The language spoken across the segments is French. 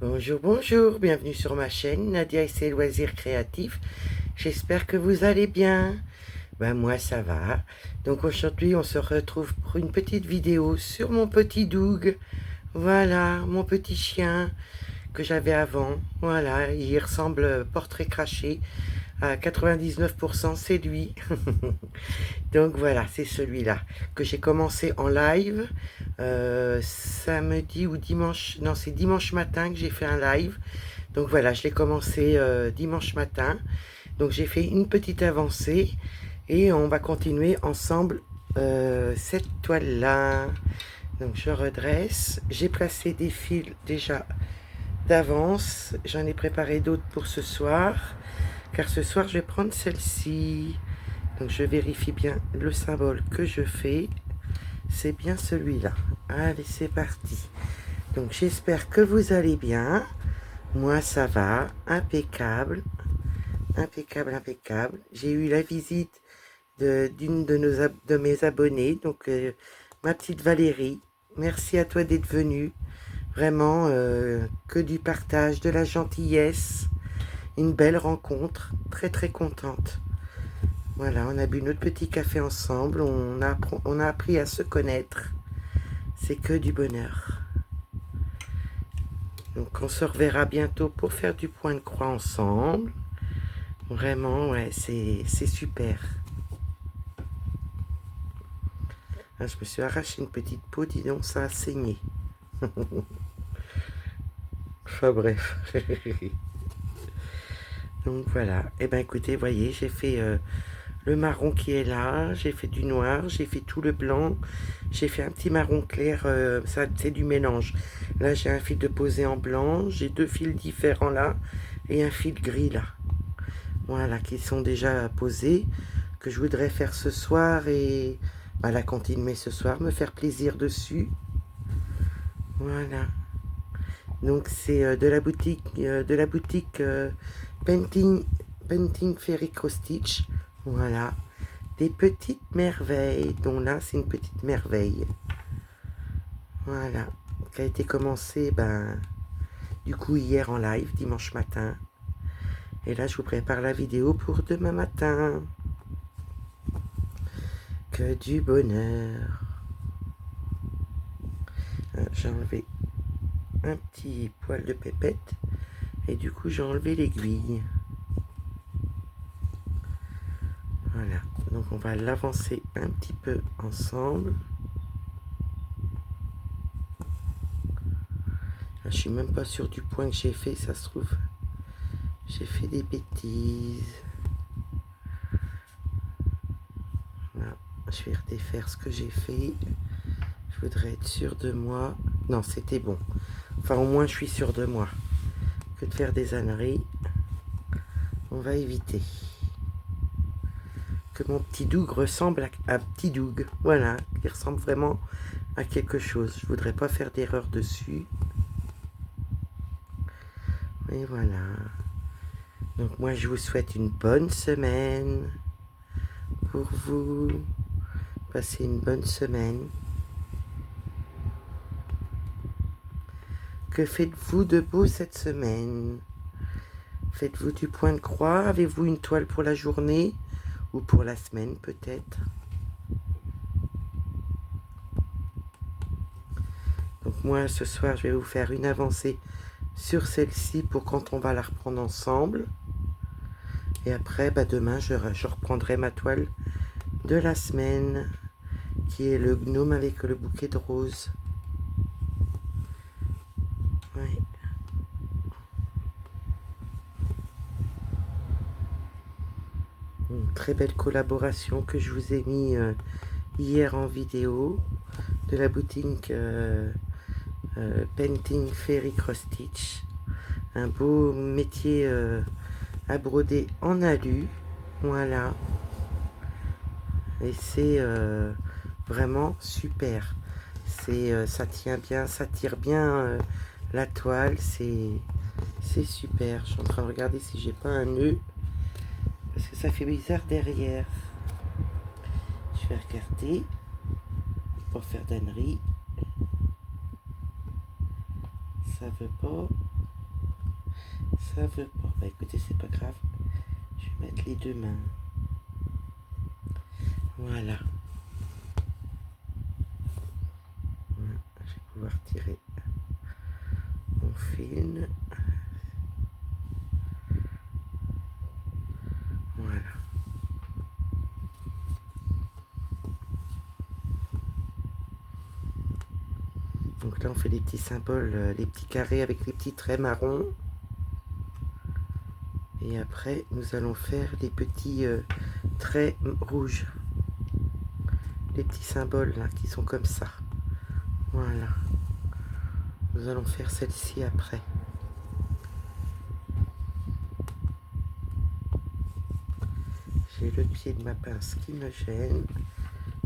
Bonjour, bonjour, bienvenue sur ma chaîne Nadia et ses loisirs créatifs. J'espère que vous allez bien. Ben moi ça va. Donc aujourd'hui on se retrouve pour une petite vidéo sur mon petit Doug. Voilà, mon petit chien que j'avais avant. Voilà, il ressemble portrait craché. À 99% c'est lui. Donc voilà, c'est celui-là que j'ai commencé en live samedi ou dimanche. Non, c'est dimanche matin que j'ai fait un live. Donc voilà, je l'ai commencé dimanche matin. Donc j'ai fait une petite avancée et on va continuer ensemble cette toile-là. Donc je redresse. J'ai placé des fils déjà d'avance. J'en ai préparé d'autres pour ce soir. Car ce soir, je vais prendre celle-ci. Donc je vérifie bien le symbole que je fais. C'est bien celui-là. Allez, c'est parti. Donc j'espère que vous allez bien. Moi, ça va. Impeccable. Impeccable, impeccable. J'ai eu la visite d'une de mes abonnés, donc ma petite Valérie. Merci à toi d'être venue. Vraiment, que du partage, de la gentillesse. Une belle rencontre. Très, très contente. Voilà, on a bu notre petit café ensemble. On a appris à se connaître. C'est que du bonheur. Donc on se reverra bientôt pour faire du point de croix ensemble. Vraiment, ouais, c'est super. Ah, je me suis arraché une petite peau, dis donc, ça a saigné. Enfin bref. Donc voilà. Et ben écoutez, voyez, j'ai fait le marron qui est là, j'ai fait du noir, j'ai fait tout le blanc, j'ai fait un petit marron clair, ça c'est du mélange. Là j'ai un fil de posé en blanc, j'ai deux fils différents là, et un fil gris là. Voilà, qui sont déjà posés, que je voudrais faire ce soir et voilà, continuer ce soir, me faire plaisir dessus. Voilà. Donc c'est de la boutique Painting Fairy Cross Stitch. Voilà. Des petites merveilles, dont là c'est une petite merveille. Voilà. Qui a été commencée du coup hier en live, dimanche matin. Et là je vous prépare la vidéo pour demain matin. Que du bonheur. J'ai enlevé un petit poil de pépette et du coup j'ai enlevé l'aiguille. Voilà, donc on va l'avancer un petit peu ensemble. Là, je suis même pas sûr du point que j'ai fait, ça se trouve j'ai fait des bêtises. Là, je vais redéfaire ce que j'ai fait. Je voudrais être sûr de moi. Non, c'était bon. Enfin, au moins je suis sûr de moi. Que de faire des âneries, on va éviter. Que mon petit Doug ressemble à petit Doug. Voilà, il ressemble vraiment à quelque chose. Je voudrais pas faire d'erreur dessus. Et voilà. Donc moi je vous souhaite une bonne semaine pour vous. Passez une bonne semaine. Que faites-vous de beau cette semaine? Faites-vous du point de croix? Avez-vous une toile pour la journée? Ou pour la semaine peut-être? Donc moi ce soir je vais vous faire une avancée sur celle-ci pour quand on va la reprendre ensemble. Et après demain je reprendrai ma toile de la semaine qui est le gnome avec le bouquet de roses. Ouais. Une très belle collaboration que je vous ai mis hier en vidéo de la boutique Painting Fairy Cross Stitch. Un beau métier à broder en alu. Voilà. Et c'est vraiment super. Ça tient bien, ça tire bien la toile. C'est super. Je suis en train de regarder si j'ai pas un nœud. Parce que ça fait bizarre derrière. Je vais regarder. Pour faire d'ânerie. Ça veut pas. Ça veut pas. Bah écoutez, c'est pas grave. Je vais mettre les deux mains. Voilà. Je vais pouvoir tirer mon fil. Voilà. Donc là, on fait des petits symboles, les petits carrés avec les petits traits marrons. Et après, nous allons faire des petits traits rouges. Les petits symboles là, qui sont comme ça. Voilà. Nous allons faire celle-ci après. J'ai le pied de ma pince qui me gêne.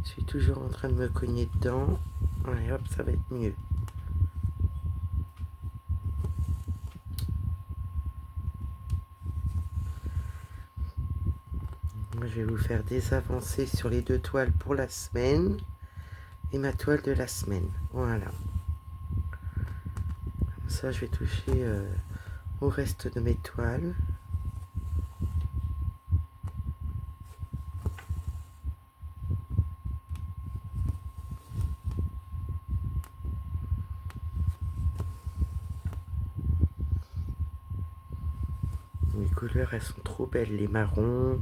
Je suis toujours en train de me cogner dedans. Allez hop, ça va être mieux. Moi, je vais vous faire des avancées sur les deux toiles pour la semaine. Et ma toile de la semaine. Voilà. Comme ça, je vais toucher au reste de mes toiles. Les couleurs, elles sont trop belles. Les marrons,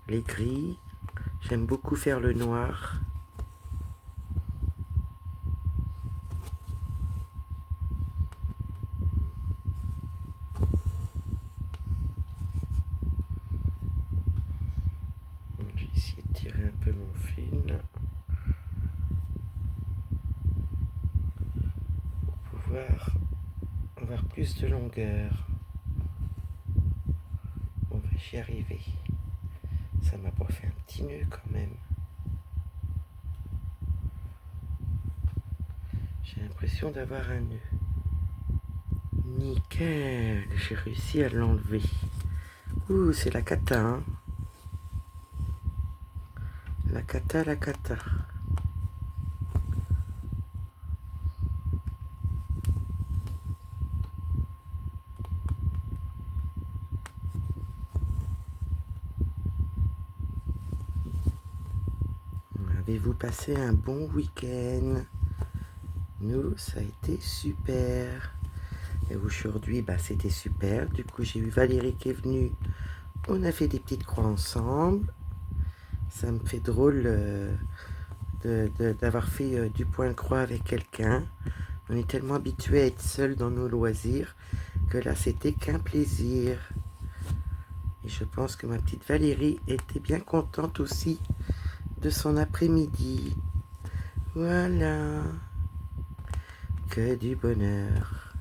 les gris. J'aime beaucoup faire le noir. Je vais essayer de tirer un peu mon fil pour pouvoir avoir plus de longueur. On va y arriver. Ça m'a pas fait un petit nœud quand même. J'ai l'impression d'avoir un nœud. Nickel, j'ai réussi à l'enlever. Ouh, c'est la cata, hein. La cata, la cata. Avez-vous passé un bon week-end? Nous, ça a été super. Et aujourd'hui, bah, c'était super. Du coup, j'ai eu Valérie qui est venue. On a fait des petites croix ensemble. Ça me fait drôle d'avoir fait du point de croix avec quelqu'un. On est tellement habitué à être seul dans nos loisirs que là, c'était qu'un plaisir. Et je pense que ma petite Valérie était bien contente aussi de son après-midi. Voilà. Que du bonheur.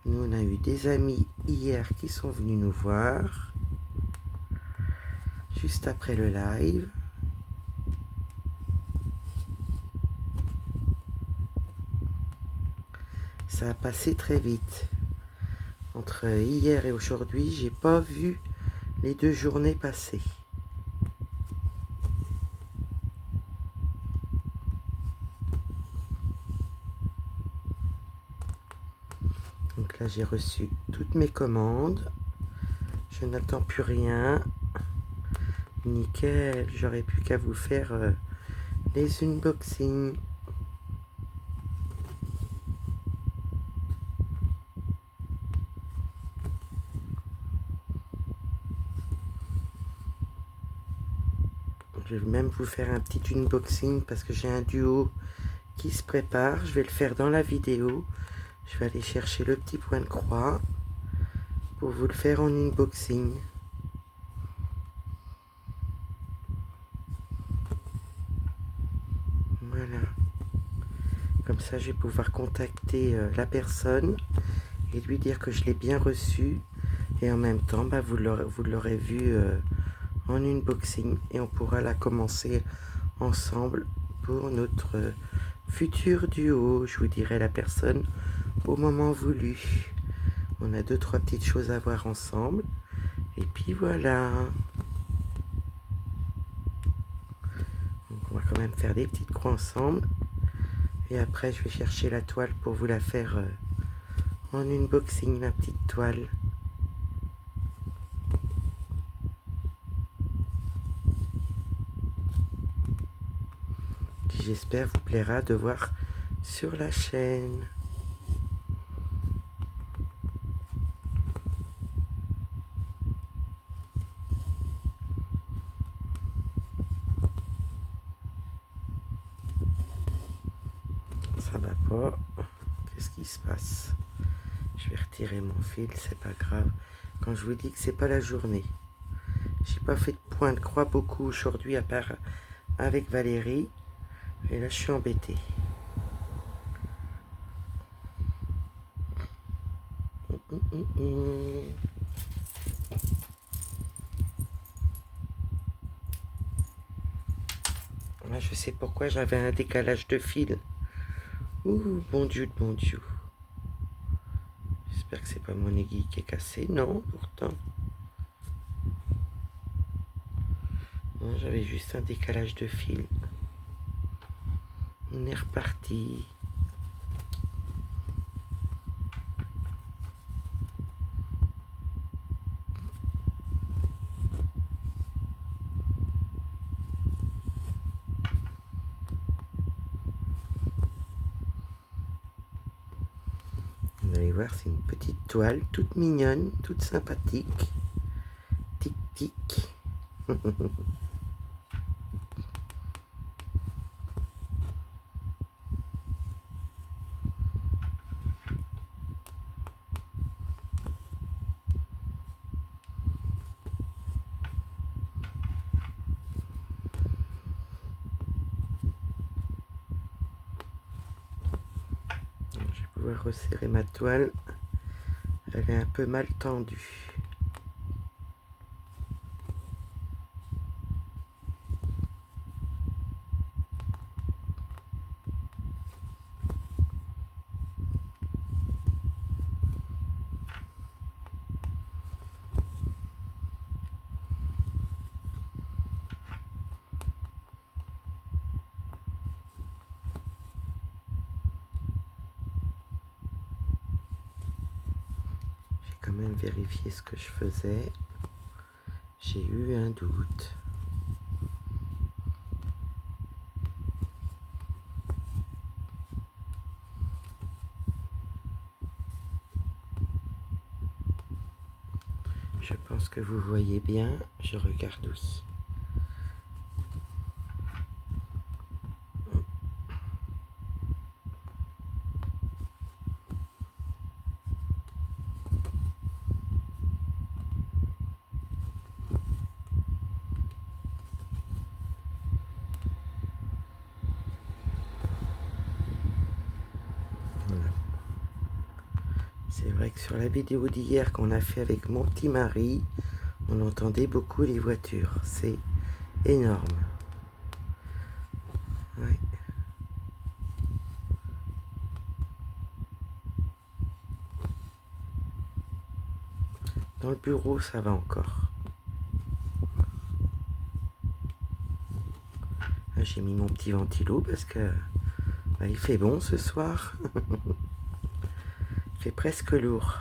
Nous, on a eu des amis hier qui sont venus nous voir. Juste après le live. Ça a passé très vite. Entre hier et aujourd'hui, j'ai pas vu les 2 journées passer. Donc là, j'ai reçu toutes mes commandes. Je n'attends plus rien. Nickel, j'aurais plus qu'à vous faire les unboxings. Je vais même vous faire un petit unboxing parce que j'ai un duo qui se prépare. Je vais le faire dans la vidéo. Je vais aller chercher le petit point de croix pour vous le faire en unboxing. Voilà. Comme ça, je vais pouvoir contacter la personne et lui dire que je l'ai bien reçu. Et en même temps, bah, vous l'aurez vu en unboxing et on pourra la commencer ensemble pour notre futur duo. Je vous dirai la personne au moment voulu. On a 2-3 petites choses à voir ensemble. Et puis voilà. Donc on va quand même faire des petites croix ensemble. Et après je vais chercher la toile pour vous la faire en unboxing ma petite toile. Qui j'espère vous plaira de voir sur la chaîne. Ça va pas. Qu'est-ce qui se passe? Je vais retirer mon fil, c'est pas grave. Quand je vous dis que c'est pas la journée. J'ai pas fait de point de croix beaucoup aujourd'hui à part avec Valérie. Et là je suis embêtée. Là, je sais pourquoi j'avais un décalage de fil. Ouh, bon Dieu de bon Dieu. J'espère que c'est pas mon aiguille qui est cassée. Non, pourtant. Non, j'avais juste un décalage de fil. On est reparti. Vous allez voir, c'est une petite toile toute mignonne, toute sympathique. Tic tic. Je vais pouvoir resserrer ma toile. Elle est un peu mal tendue. J'ai quand même vérifié ce que je faisais. J'ai eu un doute. Je pense que vous voyez bien, je regarde aussi. Voilà. C'est vrai que sur la vidéo d'hier qu'on a fait avec mon petit mari, on entendait beaucoup les voitures. C'est énorme. Ouais. Dans le bureau, ça va encore. J'ai mis mon petit ventilo parce que bah, il fait bon ce soir. Il fait presque lourd.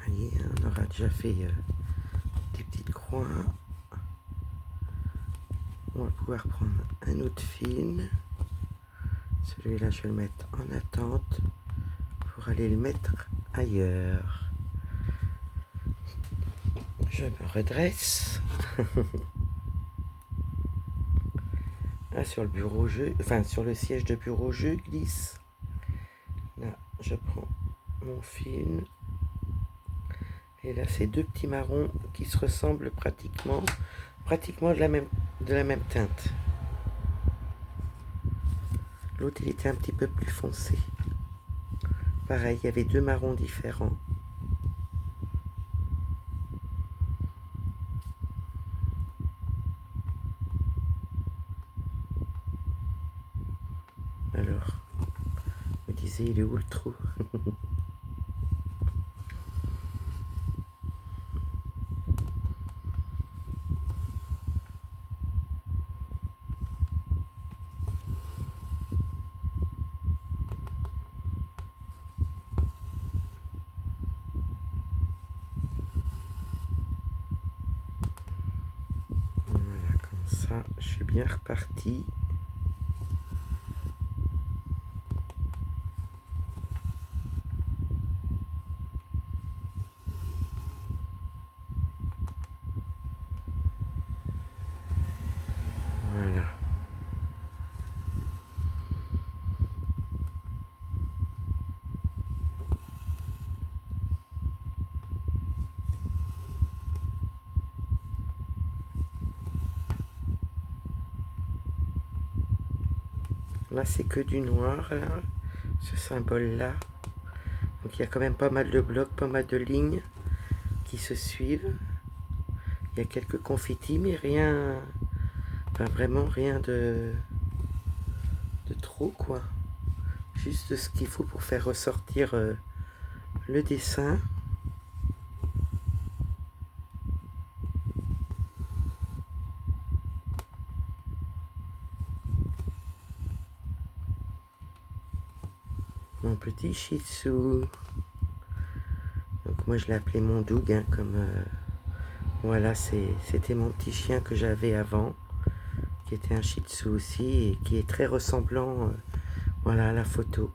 Voyez, on aura déjà fait des petites croix. On va pouvoir prendre un autre fil. Celui-là, je vais le mettre en attente pour aller le mettre ailleurs. Je me redresse. Là sur le bureau, sur le siège de bureau, je glisse. Là, je prends mon fil. Et là, c'est deux petits marrons qui se ressemblent pratiquement de la même teinte. L'autre, il était un petit peu plus foncé. Pareil, il y avait deux marrons différents. Alors, je me disais, il est où le trou? Voilà, comme ça, je suis bien reparti. Voilà. Là, c'est que du noir, là, ce symbole-là. Donc, il y a quand même pas mal de blocs, pas mal de lignes qui se suivent. Il y a quelques confettis, mais rien, enfin vraiment rien de trop, quoi. Juste ce qu'il faut pour faire ressortir le dessin. Mon petit Shih Tzu. Donc moi je l'ai appelé mon Doug, hein, comme voilà, c'était mon petit chien que j'avais avant, qui était un Shih Tzu aussi et qui est très ressemblant, voilà, à la photo.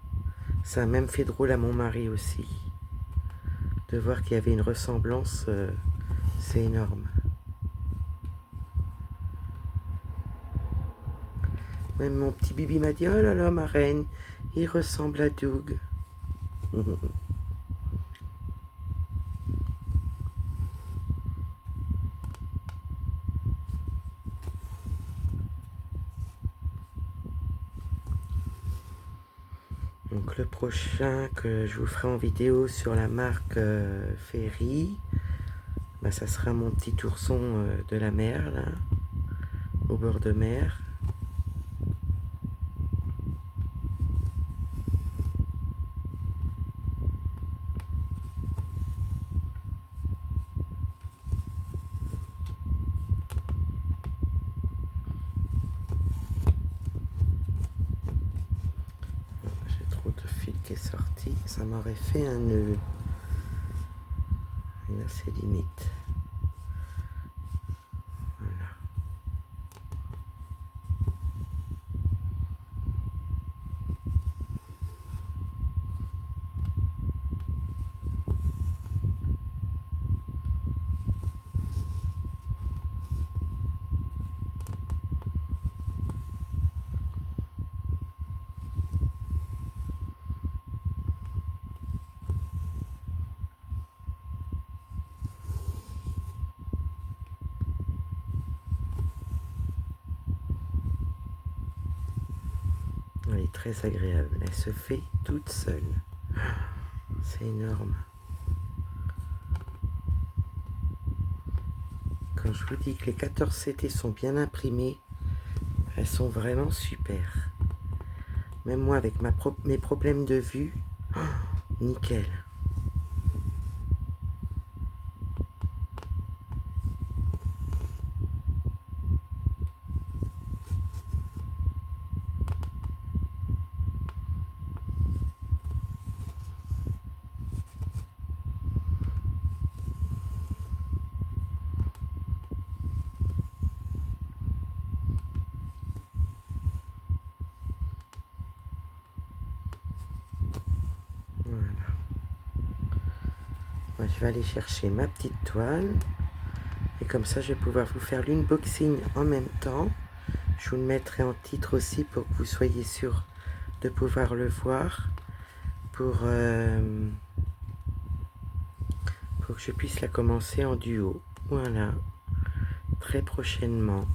Ça a même fait drôle à mon mari aussi de voir qu'il y avait une ressemblance, c'est énorme. Même mon petit Bibi m'a dit, oh là là, ma reine, il ressemble à Doug. Donc le prochain que je vous ferai en vidéo sur la marque Ferry, bah, ça sera mon petit ourson de la mer, là, au bord de mer. J'ai trop de fil qui est sorti, ça m'aurait fait un nœud. Et là c'est limite. Voilà. Elle est très agréable, elle se fait toute seule. C'est énorme. Quand je vous dis que les 14 CT sont bien imprimées, elles sont vraiment super. Même moi avec mes problèmes de vue, nickel. Voilà. Moi, je vais aller chercher ma petite toile. Et comme ça, je vais pouvoir vous faire l'unboxing en même temps. Je vous le mettrai en titre aussi pour que vous soyez sûr de pouvoir le voir. Pour que je puisse la commencer en duo. Voilà. Très prochainement.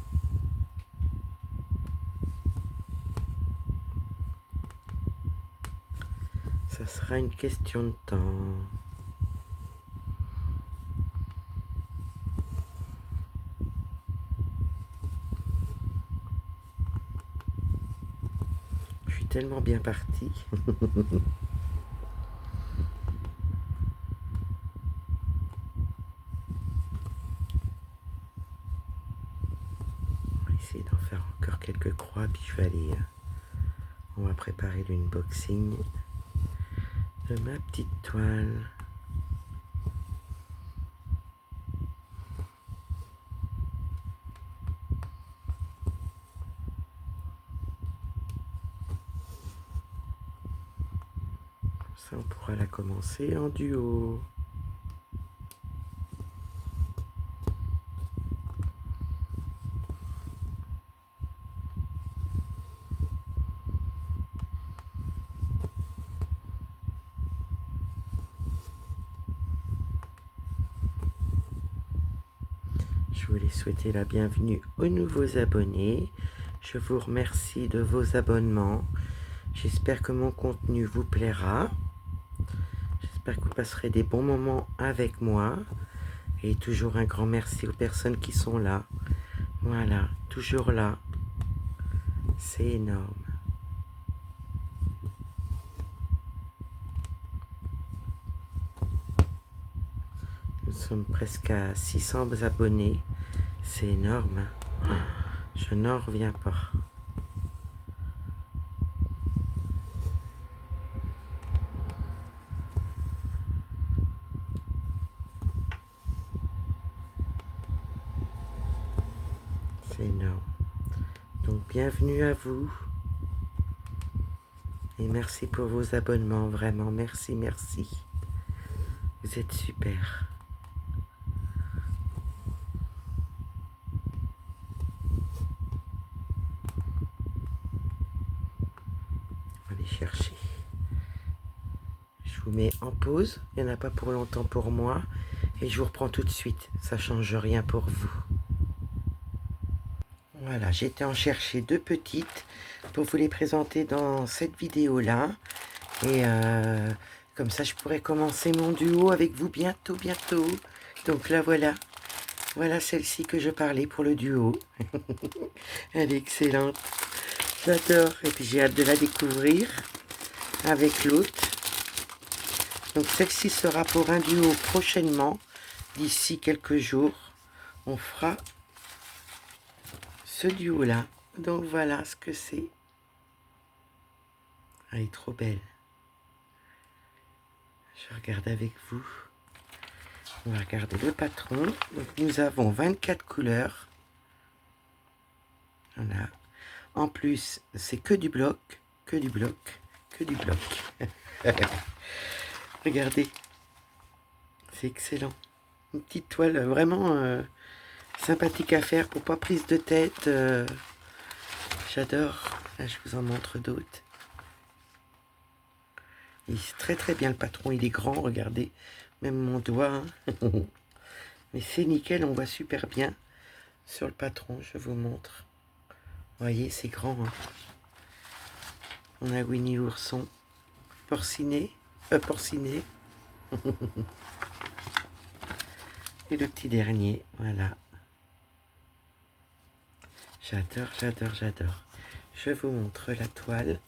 Ça sera une question de temps. Je suis tellement bien partie. On va essayer d'en faire encore quelques croix, puis je vais aller... on va préparer l'unboxing de ma petite toile. Ça, on pourra la commencer en duo. Je voulais souhaiter la bienvenue aux nouveaux abonnés. Je vous remercie de vos abonnements. J'espère que mon contenu vous plaira. J'espère que vous passerez des bons moments avec moi. Et toujours un grand merci aux personnes qui sont là. Voilà, toujours là. C'est énorme. Nous sommes presque à 600 abonnés. C'est énorme. Je n'en reviens pas. C'est énorme. Donc bienvenue à vous. Et merci pour vos abonnements. Vraiment, merci, merci. Vous êtes super. On va aller chercher. Je vous mets en pause. Il n'y en a pas pour longtemps pour moi. Et je vous reprends tout de suite. Ça ne change rien pour vous. Voilà, j'étais en chercher deux petites pour vous les présenter dans cette vidéo-là. Et comme ça, je pourrais commencer mon duo avec vous bientôt, bientôt. Donc là, voilà. Voilà celle-ci que je parlais pour le duo. Elle est excellente. J'adore. Et puis j'ai hâte de la découvrir avec l'autre. Donc celle-ci sera pour un duo prochainement. D'ici quelques jours, on fera ce duo-là. Donc voilà ce que c'est. Elle est trop belle. Je regarde avec vous. On va regarder le patron. Donc nous avons 24 couleurs. Voilà. En plus, c'est que du bloc, que du bloc, que du bloc. Regardez. C'est excellent. Une petite toile vraiment sympathique à faire pour pas prise de tête. J'adore. Là, je vous en montre d'autres. Il est très très bien le patron. Il est grand, regardez. Même mon doigt. Hein. Mais c'est nickel, on voit super bien sur le patron. Je vous montre. Vous voyez, c'est grand. Hein. On a Winnie l'ourson. Porcinet. Porcinet. Et le petit dernier, voilà. J'adore, j'adore, j'adore. Je vous montre la toile.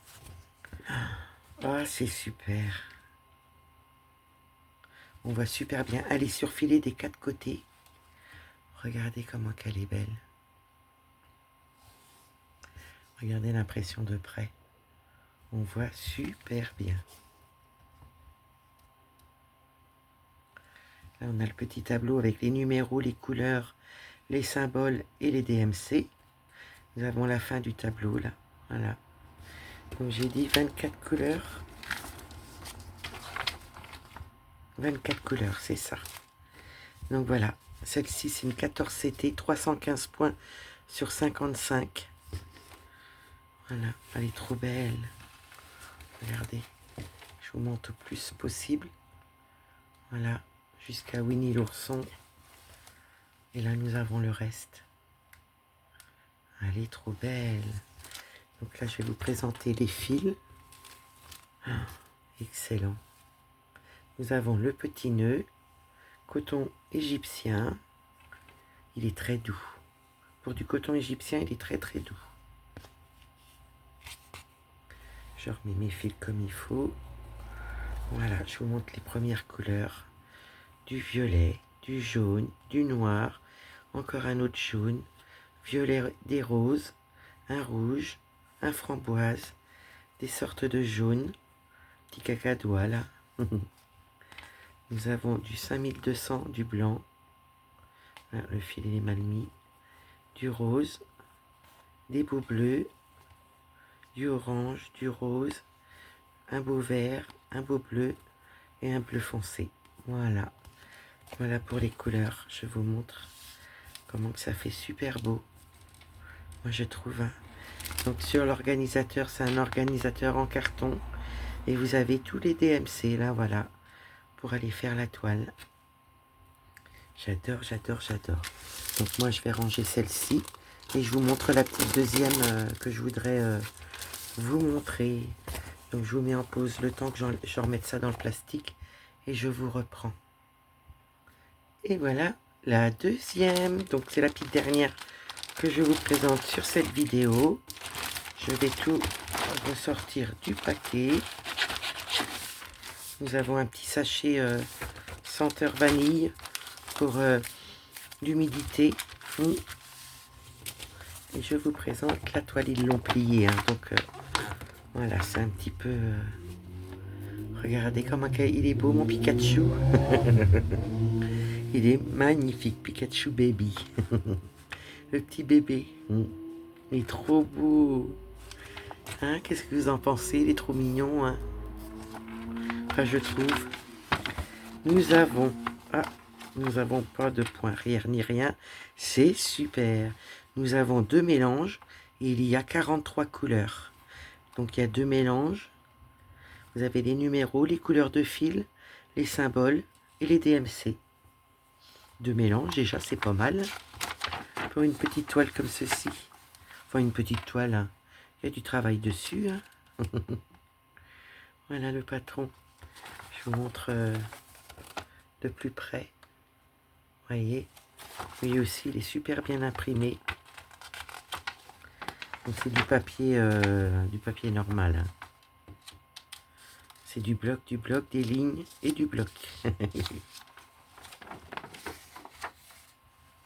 Ah, c'est super. On voit super bien. Elle est surfilée des quatre côtés. Regardez comment qu'elle est belle. Regardez l'impression de près. On voit super bien. Là, on a le petit tableau avec les numéros, les couleurs, les symboles et les DMC. Nous avons la fin du tableau, là. Voilà. Comme j'ai dit, 24 couleurs. 24 couleurs, c'est ça. Donc voilà. Celle-ci, c'est une 14 CT, 315 points sur 55. Voilà, elle est trop belle. Regardez, je vous montre au plus possible. Voilà, jusqu'à Winnie l'ourson. Et là, nous avons le reste. Elle est trop belle. Donc là, je vais vous présenter les fils. Ah, excellent. Nous avons le petit nœud, coton égyptien. Il est très doux. Pour du coton égyptien, il est très très doux. Je remets mes fils comme il faut. Voilà, je vous montre les premières couleurs. Du violet, du jaune, du noir, encore un autre jaune, violet, des roses, un rouge, un framboise, des sortes de jaune, petit cacadois là. Nous avons du 5200, du blanc, voilà, le fil est mal mis, du rose, des beaux bleus, du orange, du rose, un beau vert, un beau bleu et un bleu foncé. Voilà, voilà pour les couleurs. Je vous montre comment que ça fait super beau. Moi je trouve. Donc sur l'organisateur, c'est un organisateur en carton et vous avez tous les DMC là, voilà, pour aller faire la toile. J'adore, j'adore, j'adore. Donc moi je vais ranger celle-ci et je vous montre la petite deuxième que je voudrais vous montrer. Donc je vous mets en pause le temps que je remette ça dans le plastique et je vous reprends. Et voilà la deuxième. Donc c'est la petite dernière que je vous présente sur cette vidéo. Je vais tout ressortir du paquet. Nous avons un petit sachet senteur vanille pour l'humidité. Et je vous présente la toile, ils l'ont pliée. Hein, donc voilà, c'est un petit peu... regardez comment il est beau mon Pikachu. Il est magnifique, Pikachu baby. Le petit bébé. Il est trop beau. Hein, qu'est-ce que vous en pensez? Il est trop mignon. Hein, enfin, je trouve. Nous avons... Ah, nous n'avons pas de point arrière ni rien. C'est super. Nous avons deux mélanges. Et il y a 43 couleurs. Donc il y a deux mélanges. Vous avez les numéros, les couleurs de fil, les symboles et les DMC. Deux mélanges, déjà c'est pas mal. Pour une petite toile comme ceci. Enfin une petite toile, hein. Il y a du travail dessus. Hein. Voilà le patron. Je vous montre de plus près. Voyez, lui aussi il est super bien imprimé. Donc c'est du papier normal. Hein. C'est du bloc, des lignes et du bloc.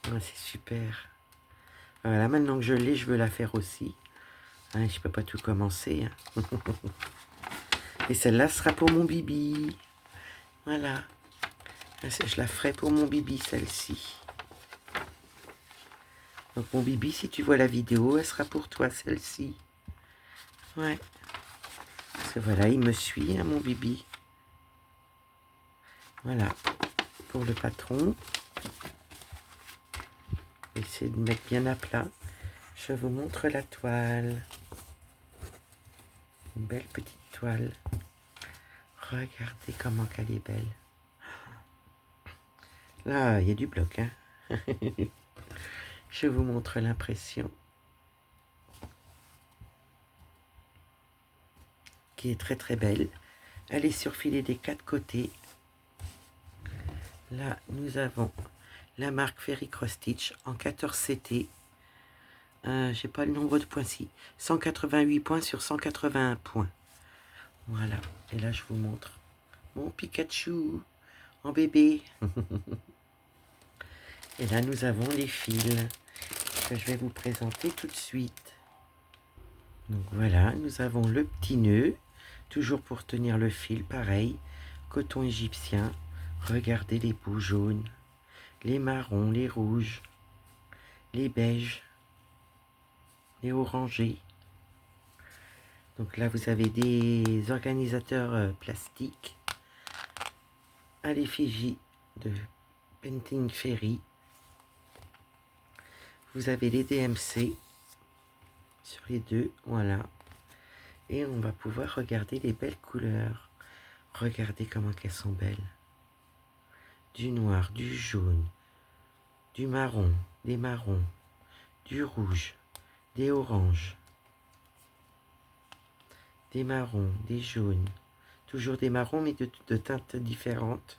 Ouais, c'est super. Voilà, maintenant que je l'ai, je veux la faire aussi. Hein, je peux pas tout commencer. Hein. Et celle-là sera pour mon bibi. Voilà. Je la ferai pour mon bibi, celle-ci. Donc mon bibi, si tu vois la vidéo, elle sera pour toi, celle-ci. Ouais. Parce que voilà, il me suit, hein, mon bibi. Voilà. Pour le patron. Essayez de mettre bien à plat. Je vous montre la toile. Une belle petite toile. Regardez comment elle est belle. Là, il y a du bloc. Hein. Je vous montre l'impression. Qui est très très belle. Elle est surfilée des quatre côtés. Là, nous avons la marque Ferry Cross Stitch en 14 CT. J'ai pas le nombre de points ci. 188 points sur 181 points. Voilà. Et là, je vous montre mon Pikachu en bébé. Et là, nous avons les fils que je vais vous présenter tout de suite. Donc voilà, nous avons le petit nœud, toujours pour tenir le fil, pareil, coton égyptien. Regardez les bouts jaunes, les marrons, les rouges, les beiges, les orangés. Donc là, vous avez des organisateurs plastiques à l'effigie de Painting Ferry. Vous avez les DMC sur les deux, voilà. Et on va pouvoir regarder les belles couleurs. Regardez comment elles sont belles. Du noir, du jaune, du marron, des marrons, du rouge, des oranges, des marrons, des jaunes. Toujours des marrons mais de teintes différentes.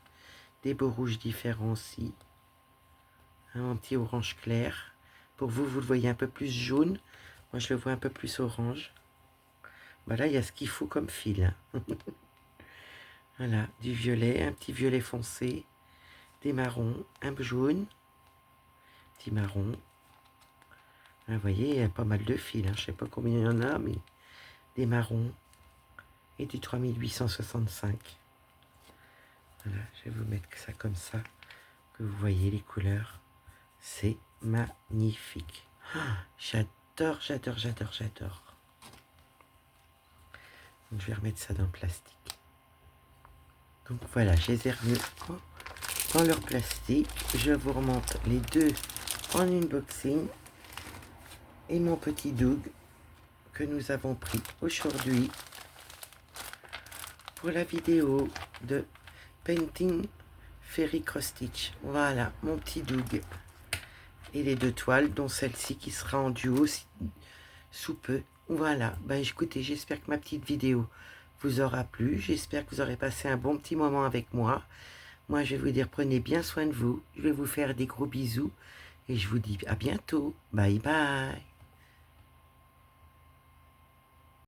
Des beaux rouges différents aussi. Un petit orange clair. Pour vous, vous le voyez un peu plus jaune. Moi, je le vois un peu plus orange. Voilà, il y a ce qu'il faut comme fil. Voilà, du violet, un petit violet foncé, des marrons, un jaune, petit marron. Vous voyez, il y a pas mal de fils. Je ne sais pas combien il y en a, mais des marrons et du 3865. Voilà, je vais vous mettre ça comme ça, que vous voyez les couleurs. C'est magnifique. J'adore, j'adore, j'adore, j'adore. Donc, je vais remettre ça dans le plastique. Donc voilà, je les ai remis dans leur plastique. Je vous remonte les deux en unboxing. Et mon petit Doug que nous avons pris aujourd'hui pour la vidéo de Painting Fairy Cross Stitch. Voilà, mon petit Doug. Et les deux toiles, dont celle-ci qui sera en duo sous peu. Voilà, ben écoutez, j'espère que ma petite vidéo vous aura plu. J'espère que vous aurez passé un bon petit moment avec moi. Moi, je vais vous dire, prenez bien soin de vous. Je vais vous faire des gros bisous. Et je vous dis à bientôt. Bye bye.